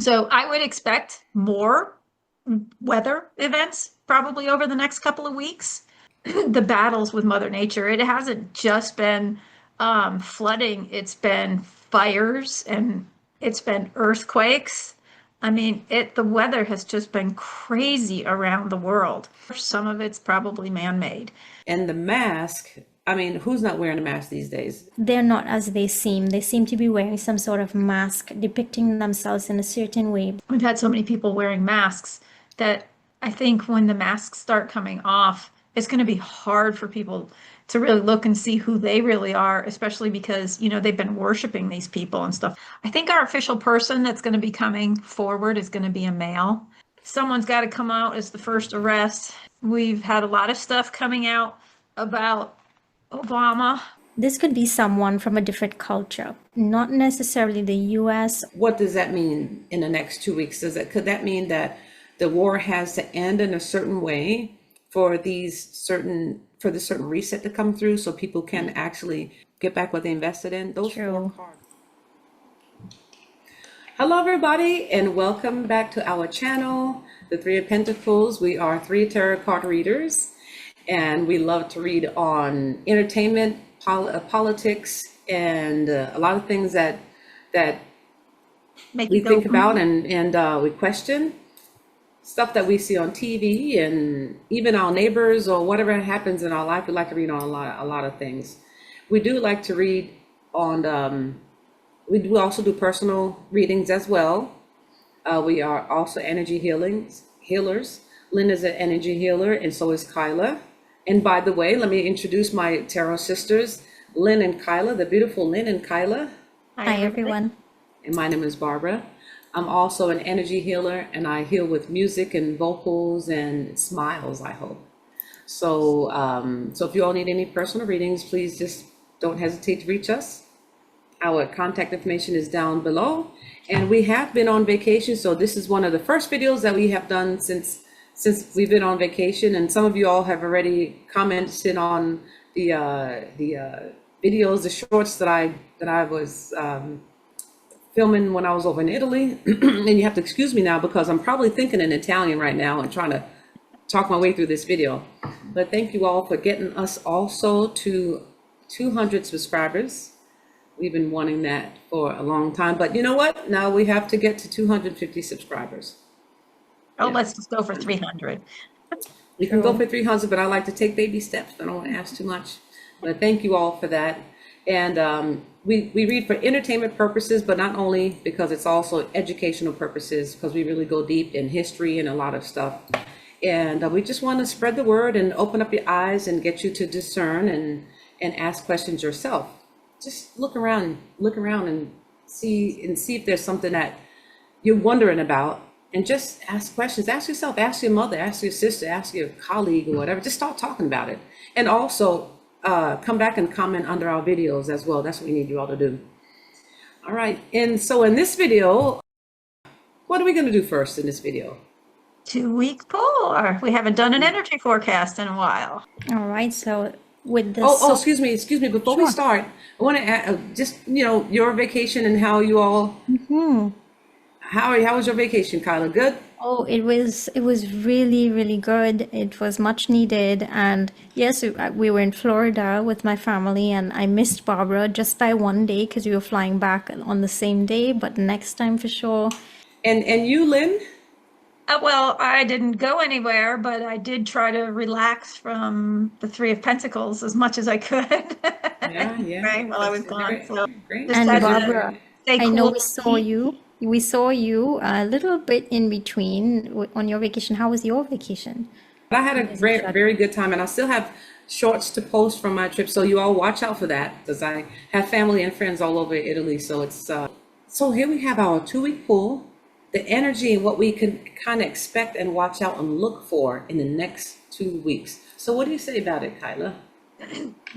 So I would expect more weather events probably over the next couple of weeks. The battles with Mother Nature, it hasn't just been flooding, it's been fires and it's been earthquakes. I mean, the weather has just been crazy around the world. Some of it's probably man-made. And the mask, I mean, who's not wearing a mask these days? They're not as they seem. They seem to be wearing some sort of mask, depicting themselves in a certain way. We've had so many people wearing masks that I think when the masks start coming off, it's going to be hard for people to really look and see who they really are, especially because, they've been worshiping these people and stuff. I think our official person that's going to be coming forward is going to be a male. Someone's got to come out as the first arrest. We've had a lot of stuff coming out about Obama. This could be someone from a different culture, not necessarily the US. What does that mean in the next 2 weeks? Could that mean that the war has to end in a certain way for the certain reset to come through so people can actually get back what they invested in? Those True. four cards. Hello, everybody, and welcome back to our channel, the Three of Pentacles. We are three tarot card readers, and we love to read on entertainment, politics, and a lot of things that Make we you go, think about and we question. Stuff that we see on TV and even our neighbors or whatever happens in our life. We like to read on a lot of things. We do like to read on, we do also do personal readings as well. We are also energy healers. Lynn is an energy healer, and so is Kaila. And by the way, let me introduce my tarot sisters, Lynn and Kaila, the beautiful Lynn and Kaila. Hi, everyone. And my name is Barbara. I'm also an energy healer, and I heal with music and vocals and smiles, I hope. So, so if you all need any personal readings, please just don't hesitate to reach us. Our contact information is down below, and we have been on vacation. So this is one of the first videos that we have done since we've been on vacation, and some of you all have already commented on the videos, the shorts that I was filming when I was over in Italy. And you have to excuse me now because I'm probably thinking in Italian right now and trying to talk my way through this video. But thank you all for getting us also to 200 subscribers. We've been wanting that for a long time, but you know what? Now we have to get to 250 subscribers. oh, let's just go for 300. We can go for 300, but I like to take baby steps. I don't want to ask too much, but thank you all for that. And we read for entertainment purposes, but not only, because it's also educational purposes, because we really go deep in history and a lot of stuff. And we just want to spread the word and open up your eyes and get you to discern and ask questions yourself. Just look around and see if there's something that you're wondering about, and just ask questions. Ask yourself, ask your mother, ask your sister, ask your colleague or whatever. Just start talking about it. And also come back and comment under our videos as well. That's what we need you all to do. All right. And so in this video, what are we going to do first in this video? 2-week pull. We haven't done an energy forecast in a while. All right, so with this. Oh, excuse me. Before we Sure. start, I want to add, just, your vacation and how you all, how was your vacation, Kaila? Good? Oh, it was really, really good. It was much needed. And yes, we were in Florida with my family, and I missed Barbara just by one day because we were flying back on the same day, but next time for sure. And you, Lynn? Well, I didn't go anywhere, but I did try to relax from the Three of Pentacles as much as I could. Yeah. Right, while I was gone. So Great. just And had to Barbara, stay I know cool. we saw you. We saw you a little bit in between on your vacation. How was your vacation? I had a very good time, and I still have shorts to post from my trip. So you all watch out for that, because I have family and friends all over Italy. So it's so here we have our 2-week pull, the energy and what we can kind of expect and watch out and look for in the next 2 weeks. So what do you say about it, Kaila?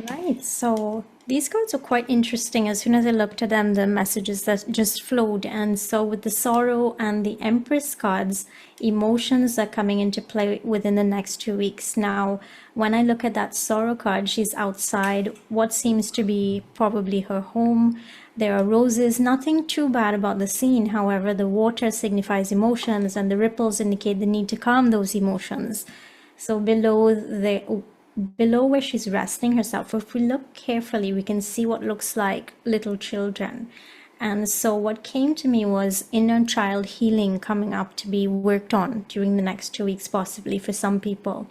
Right, so these cards are quite interesting. As soon as I looked at them, the messages that just flowed. And so with the Sorrow and the Empress cards, emotions are coming into play within the next 2 weeks. Now, when I look at that Sorrow card, she's outside what seems to be probably her home. There are roses, nothing too bad about the scene. However, the water signifies emotions and the ripples indicate the need to calm those emotions. So below where she's resting herself, if we look carefully, we can see what looks like little children. And so what came to me was inner child healing coming up to be worked on during the next 2 weeks, possibly for some people,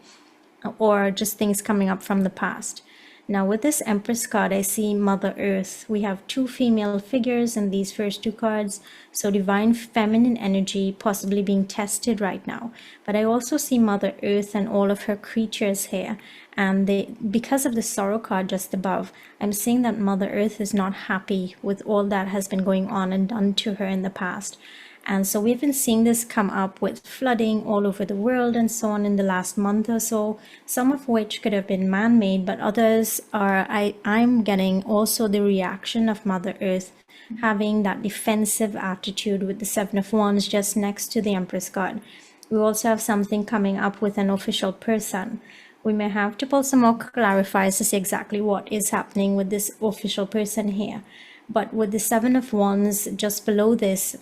or just things coming up from the past. Now with this Empress card, I see Mother Earth. We have two female figures in these first two cards. So divine feminine energy possibly being tested right now. But I also see Mother Earth and all of her creatures here. And because of the sorrow card just above, I'm seeing that Mother Earth is not happy with all that has been going on and done to her in the past. And so we've been seeing this come up with flooding all over the world and so on in the last month or so, some of which could have been man-made, but others are, I'm getting also the reaction of Mother Earth having that defensive attitude with the Seven of Wands just next to the Empress card. We also have something coming up with an official person. We may have to pull some more clarifiers to see exactly what is happening with this official person here. But with the Seven of Wands just below this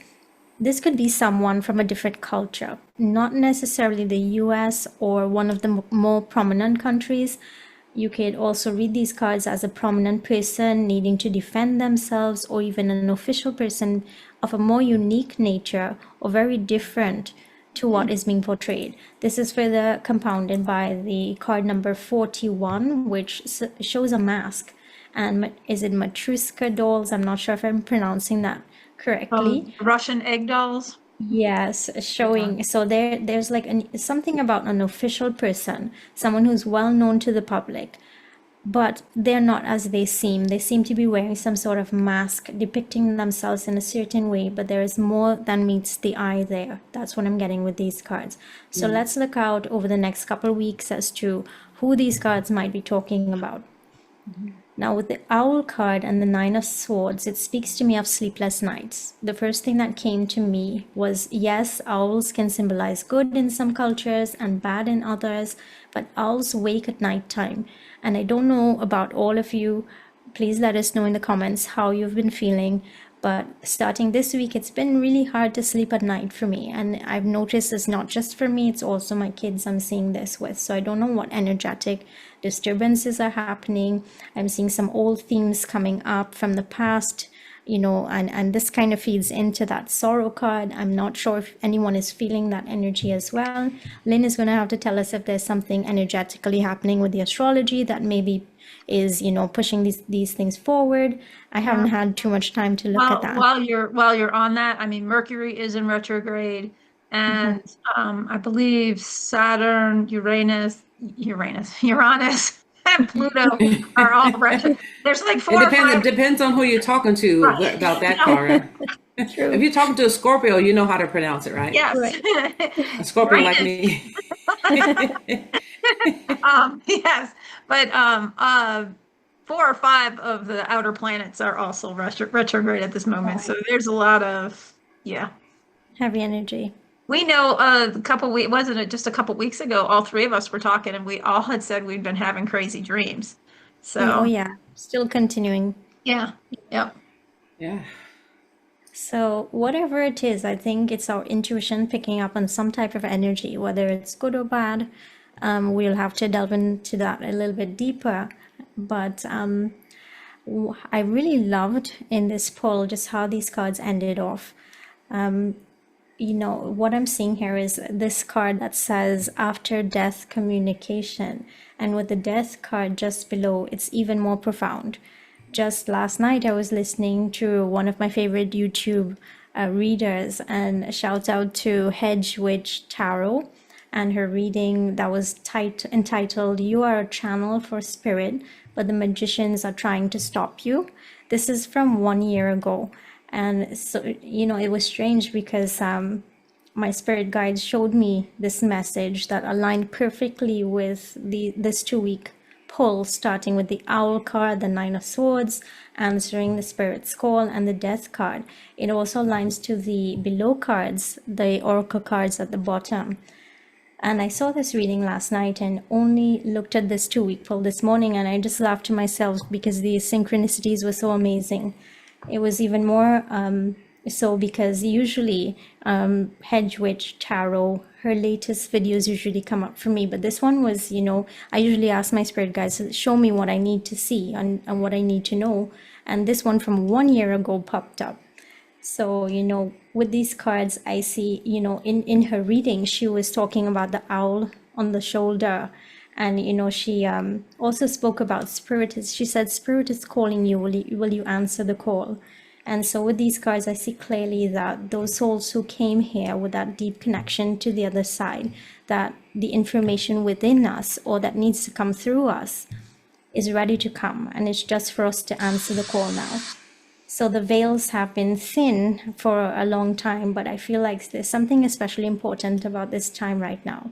could be someone from a different culture, not necessarily the US or one of the more prominent countries. You could also read these cards as a prominent person needing to defend themselves, or even an official person of a more unique nature or very different to what is being portrayed. This is further compounded by the card number 41, which shows a mask. And is it Matryoshka dolls? I'm not sure if I'm pronouncing that correctly. Russian egg dolls. Yes, showing. So there's like something about an official person, someone who's well known to the public, but they're not as they seem. They seem to be wearing some sort of mask, depicting themselves in a certain way, but there is more than meets the eye there. That's what I'm getting with these cards. So let's look out over the next couple of weeks as to who these cards might be talking about. Now with the Owl card and the Nine of Swords, it speaks to me of sleepless nights. The first thing that came to me was, yes, owls can symbolize good in some cultures and bad in others, but owls wake at night time. And I don't know about all of you. Please let us know in the comments how you've been feeling. But starting this week, it's been really hard to sleep at night for me. And I've noticed it's not just for me, it's also my kids I'm seeing this with. So I don't know what energetic disturbances are happening. I'm seeing some old themes coming up from the past, and this kind of feeds into that sorrow card. I'm not sure if anyone is feeling that energy as well. Lynn is going to have to tell us if there's something energetically happening with the astrology that maybe is pushing these things forward. I haven't had too much time to look at that. While you're on that, I mean, Mercury is in retrograde, and I believe Saturn, Uranus, and Pluto are all retro. There's like four. It depends on who you're talking to about that card. True. If you're talking to a Scorpio, you know how to pronounce it, right? Yes. Right. A Scorpio like me. Yes, but 4 or 5 of the outer planets are also retrograde at this moment. Right. So there's a lot of heavy energy. We know a couple weeks, wasn't it just a couple weeks ago, all 3 of us were talking and we all had said we'd been having crazy dreams. So still continuing. Yeah. Yep. Yeah. So whatever it is, I think it's our intuition picking up on some type of energy, whether it's good or bad. We'll have to delve into that a little bit deeper. But I really loved in this poll just how these cards ended off. What I'm seeing here is this card that says after death communication. And with the death card just below, it's even more profound. Just last night, I was listening to one of my favorite YouTube readers, and shout out to Hedge Witch Tarot and her reading that was entitled, "You Are a Channel for Spirit, but the Magicians Are Trying to Stop You." This is from 1 year ago. And so, it was strange because my spirit guides showed me this message that aligned perfectly with this 2-week pull, starting with the Owl card, the Nine of Swords, answering the Spirit's Call, and the Death card. It also aligns to the below cards, the Oracle cards at the bottom. And I saw this reading last night and only looked at this 2-week pull this morning, and I just laughed to myself because the synchronicities were so amazing. It was even more so because usually Hedge Witch Tarot, her latest videos usually come up for me. But this one was, I usually ask my spirit guides to show me what I need to see and what I need to know. And this one from 1 year ago popped up. So, with these cards, I see, in her reading, she was talking about the owl on the shoulder. And, she also spoke about spirit. She said, spirit is calling you. Will you answer the call? And so with these cards, I see clearly that those souls who came here with that deep connection to the other side, that the information within us or that needs to come through us is ready to come. And it's just for us to answer the call now. So the veils have been thin for a long time, but I feel like there's something especially important about this time right now.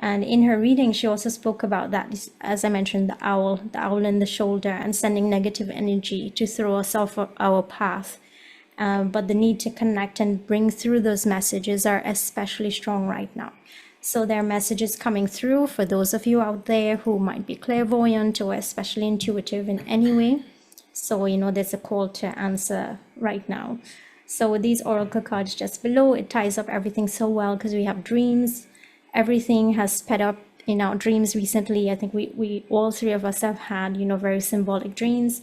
And in her reading, she also spoke about that, as I mentioned, the owl in the shoulder and sending negative energy to throw us off our path. But the need to connect and bring through those messages are especially strong right now. So there are messages coming through for those of you out there who might be clairvoyant or especially intuitive in any way. So, there's a call to answer right now. So with these oracle cards just below, it ties up everything so well because we have dreams. Everything has sped up in our dreams recently. I think we all three of us have had, very symbolic dreams.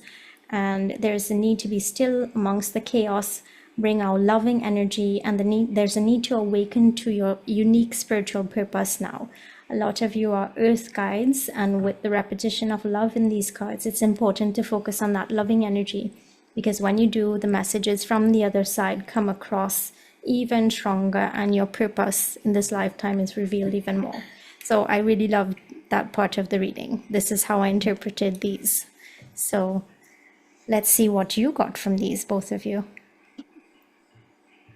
And there's a need to be still amongst the chaos, bring our loving energy, and there's a need to awaken to your unique spiritual purpose now. A lot of you are earth guides, and with the repetition of love in these cards, it's important to focus on that loving energy, because when you do, the messages from the other side come across even stronger, and your purpose in this lifetime is revealed even more. So I really loved that part of the reading. This is how I interpreted these. So let's see what you got from these, both of you.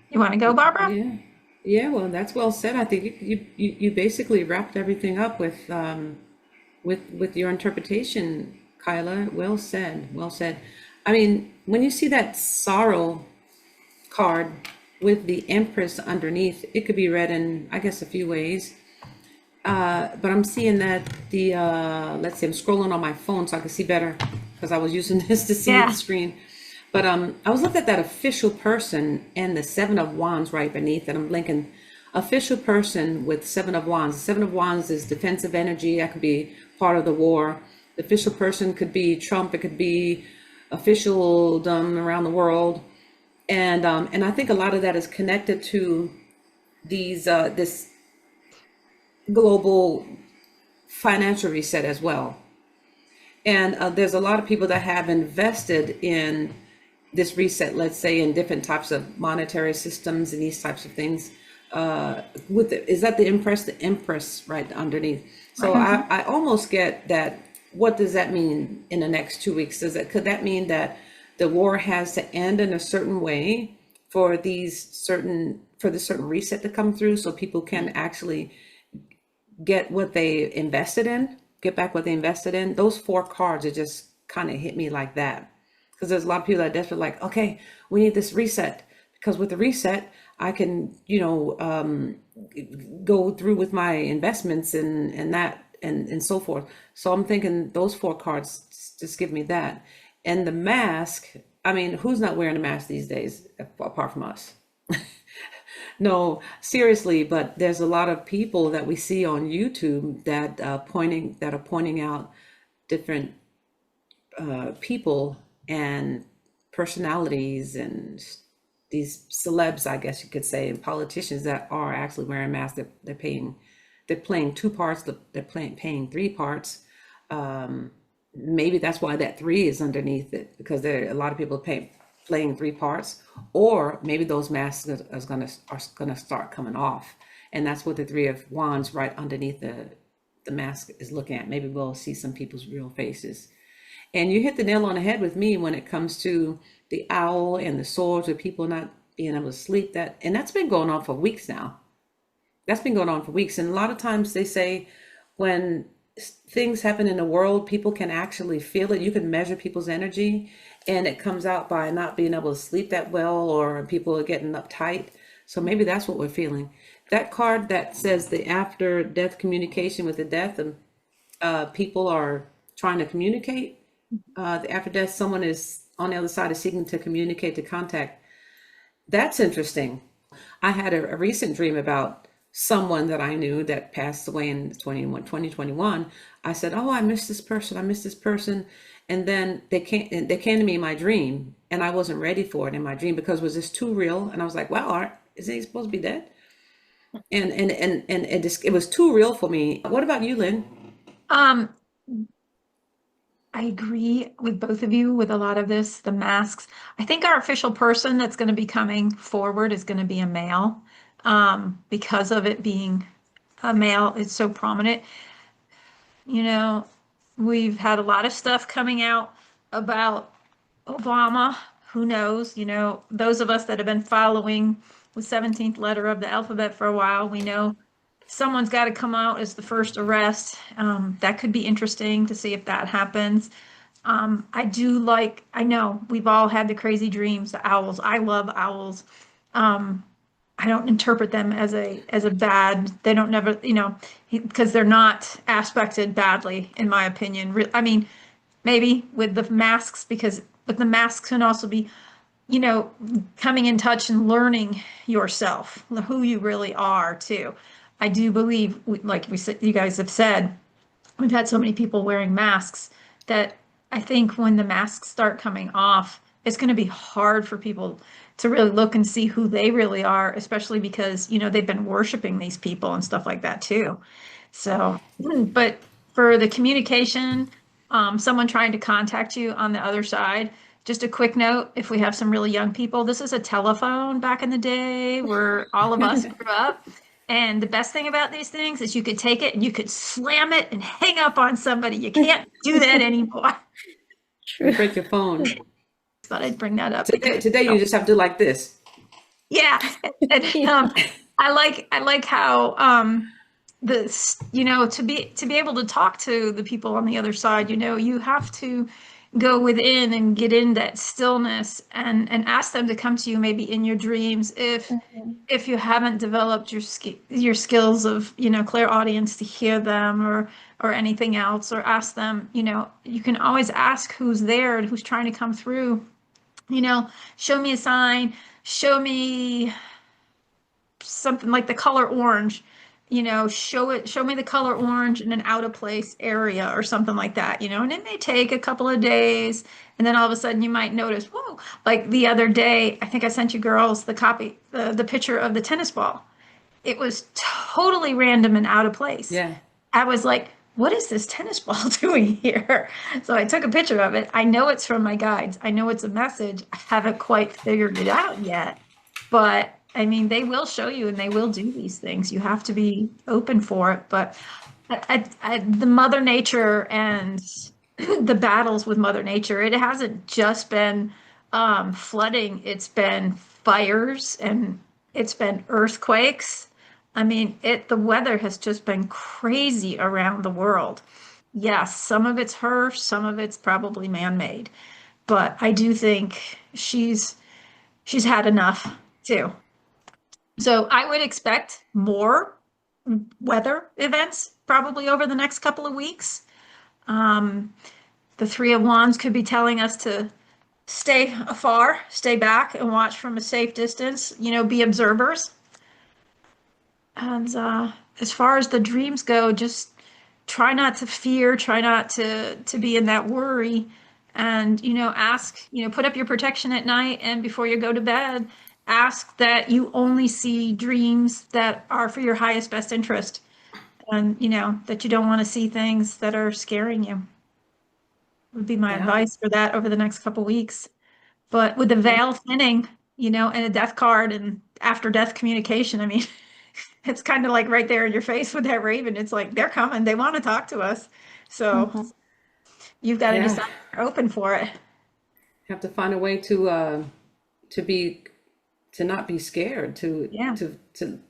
You want to go, Barbara? Yeah. Yeah, well, that's well said. I think you basically wrapped everything up with your interpretation, Kyla. Well said. Well said. I mean, when you see that sorrow card with the Empress underneath, it could be read in, I guess, a few ways. But I'm seeing that let's see, I'm scrolling on my phone so I can see better because I was using this to see the screen. But I was looking at that official person and the Seven of Wands right beneath it. I'm blinking. Official person with Seven of Wands. The Seven of Wands is defensive energy. That could be part of the war. The official person could be Trump. It could be officialdom around the world. And I think a lot of that is connected to this global financial reset as well. And there's a lot of people that have invested in this reset, let's say in different types of monetary systems and these types of things. Is that the Empress? The Empress right underneath. So I almost get that. What does that mean in the next 2 weeks? Could that mean that the war has to end in a certain way for the certain reset to come through, so people can actually get what they invested in, get back what they invested in? Those four cards, it just kind of hit me like that. Because there's a lot of people that are desperate, like, okay, we need this reset. Because with the reset, I can, go through with my investments and that and so forth. So I'm thinking those four cards just give me that. And the mask, I mean, who's not wearing a mask these days apart from us? No, seriously, but there's a lot of people that we see on YouTube that are pointing out different people and personalities and these celebs, I guess you could say, and politicians that are actually wearing masks. They're playing two parts. They're paying three parts. Maybe that's why that three is underneath it, because there are a lot of people playing three parts, or maybe those masks are gonna start coming off, and that's what the Three of Wands right underneath the mask is looking at. Maybe we'll see some people's real faces. And you hit the nail on the head with me when it comes to the owl and the swords, with people not being able to sleep. And that's been going on for weeks now. That's been going on for weeks. And a lot of times they say when things happen in the world, people can actually feel it. You can measure people's energy, and it comes out by not being able to sleep that well, or people are getting uptight. So maybe that's what we're feeling. That card that says the after death communication with the death, and people are trying to communicate. The after death, someone is on the other side is seeking to communicate, to contact. That's interesting. I had a recent dream about someone that I knew that passed away in 2021. I said, "Oh, I miss this person. I miss this person." And then they came to me in my dream, and I wasn't ready for it in my dream because it was just too real. And I was like, "Wow, isn't he supposed to be dead?" And it was too real for me. What about you, Lynn? Um, I agree with both of you with a lot of this, the masks. I think our official person that's going to be coming forward is going to be a male, because of it being a male, it's so prominent. You know, we've had a lot of stuff coming out about Obama. Who knows? Those of us that have been following the 17th letter of the alphabet for a while, we know someone's got to come out as the first arrest. That could be interesting to see if that happens. I know we've all had the crazy dreams, the owls. I love owls. Um, I don't interpret them as a bad. They don't never, because they're not aspected badly, in my opinion. I mean, maybe with the masks, but the masks can also be, you know, coming in touch and learning yourself, who you really are too. I do believe, like we said, you guys have said, we've had so many people wearing masks that I think when the masks start coming off, it's going to be hard for people to really look and see who they really are, especially because, they've been worshiping these people and stuff like that too. So, but for the communication, someone trying to contact you on the other side, just a quick note, if we have some really young people, this is a telephone back in the day where all of us grew up. And the best thing about these things is you could take it and you could slam it and hang up on somebody. You can't do that anymore. You True. break your phone. Thought I'd bring that up Today, because, today you just have to do like this. yeah. And, Yeah. I like how to be able to talk to the people on the other side, you have to go within and get in that stillness and ask them to come to you maybe in your dreams if you haven't developed your skills of clairaudience to hear them or anything else, or ask them, you can always ask who's there and who's trying to come through, show me a sign, show me something like the color orange, show me the color orange in an out of place area or something like that, and it may take a couple of days, and then all of a sudden you might notice, whoa, like the other day, I think I sent you girls the picture of the tennis ball. It was totally random and out of place. Yeah. I was like, what is this tennis ball doing here? So I took a picture of it. I know it's from my guides. I know it's a message. I haven't quite figured it out yet. But I mean, they will show you and they will do these things. You have to be open for it. But the Mother Nature and the battles with Mother Nature, it hasn't just been flooding, it's been fires and it's been earthquakes. I mean, the weather has just been crazy around the world. Yes, some of it's her, some of it's probably man-made, but I do think she's had enough too. So I would expect more weather events probably over the next couple of weeks. Um, the Three of Wands could be telling us to stay afar, stay back, and watch from a safe distance. Be observers. And as far as the dreams go, just try not to fear, try not to be in that worry, and ask, put up your protection at night, and before you go to bed, ask that you only see dreams that are for your highest best interest, and that you don't want to see things that are scaring you. Would be my Yeah. advice for that over the next couple weeks. But with the veil thinning, and a death card and after death communication, I mean, it's kind of like right there in your face with that raven. It's like they're coming, they want to talk to us. So Mhm. you've got to Yeah. decide you're open for it. Have to find a way to be to not be scared, Yeah. to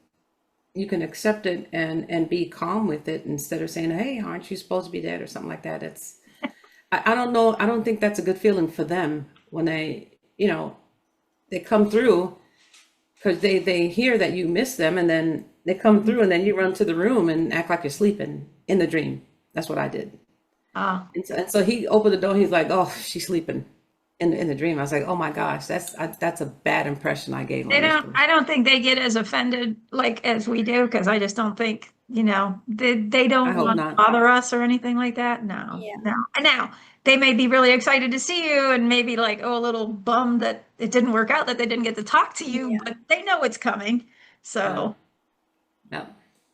you can accept it and be calm with it instead of saying, "Hey, aren't you supposed to be dead?" or something like that. I don't know. I don't think that's a good feeling for them when they come through, because they hear that you miss them, and then they come Mhm. through, and then you run to the room and act like you're sleeping in the dream. That's what I did. Ah, And so he opened the door. He's like, "Oh, she's sleeping." in the dream. I was like, oh my gosh, that's a bad impression I gave They on this don't, person. I don't think they get as offended like as we do, because I just don't think, they I don't hope want to not. bother us or anything like that. No, Yeah. no. And now they may be really excited to see you and maybe like, oh, a little bummed that it didn't work out, that they didn't get to talk to you, Yeah. but they know it's coming. Yeah. So, Yeah.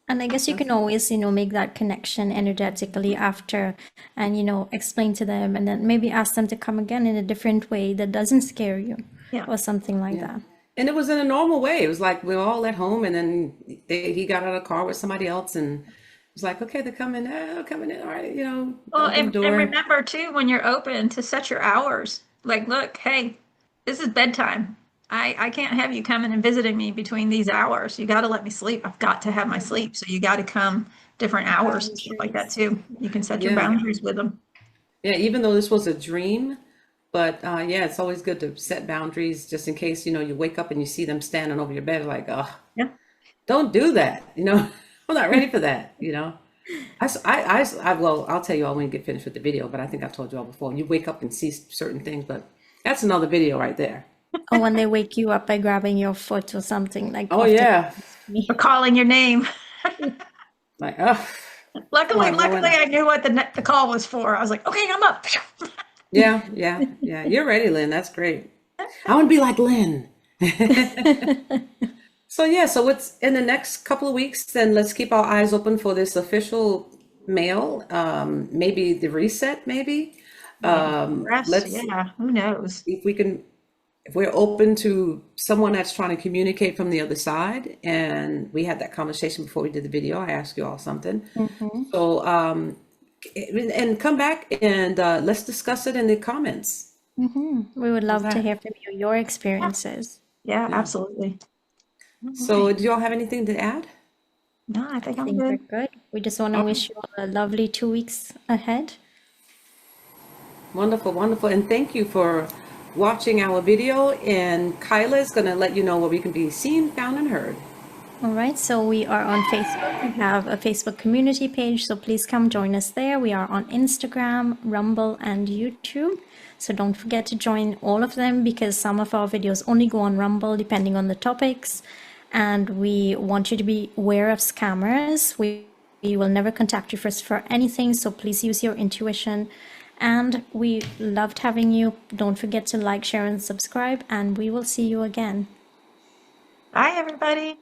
And I guess you That's can always, make that connection energetically after and, explain to them and then maybe ask them to come again in a different way that doesn't scare you yeah. or something like yeah. that. And it was in a normal way. It was like we were all at home, and then he got out of the car with somebody else, and it was like, okay, they're coming, coming in. All right, Well, open the and door. remember too, when you're open, to set your hours. Like, look, hey, this is bedtime. I can't have you coming and visiting me between these hours. You got to let me sleep. I've got to have my sleep. So you got to come different hours and stuff like that Boundaries. too. You can set your Yeah. boundaries with them. Yeah, even though this was a dream, but yeah, it's always good to set boundaries just in case, you wake up and you see them standing over your bed like, oh, Yeah. don't do that. I'm not ready for that. Well, I'll tell you all when we get finished with the video, but I think I've told you all before. You wake up and see certain things, but that's another video right there. Or when they wake you up by grabbing your foot or something, like Oh often yeah. me. Or calling your name. Like, oh, come Luckily, on, luckily, ruin. I knew what the call was for. I was like, okay, I'm up. Yeah, yeah, yeah. You're ready, Lynn. That's great. I want to be like Lynn. So yeah, so it's in the next couple of weeks, then let's keep our eyes open for this official mail. Maybe the reset, maybe. Maybe rest. Let's Yeah. Who knows? if we can if we're open to someone that's trying to communicate from the other side, and we had that conversation before we did the video. I asked you all something. Hmm. So and come back and let's discuss it in the comments. We would How's love to that? hear from you, your experiences. Yeah, Yeah. absolutely. All So right. do you all have anything to add? No, I I think I'm think we're good. good. We just want to Okay. wish you all a lovely 2 weeks ahead. Wonderful, wonderful. And thank you for watching our video. And Kyla is going to let you know where we can be seen, found, and heard. All right, so we are on Facebook. We have a Facebook community page, so please come join us there. We are on Instagram, Rumble, and YouTube. So don't forget to join all of them because some of our videos only go on Rumble depending on the topics. And we want you to be aware of scammers. We will never contact you first for anything, so please use your intuition. And we loved having you. Don't forget to like, share, and subscribe, and we will see you again. Bye, everybody.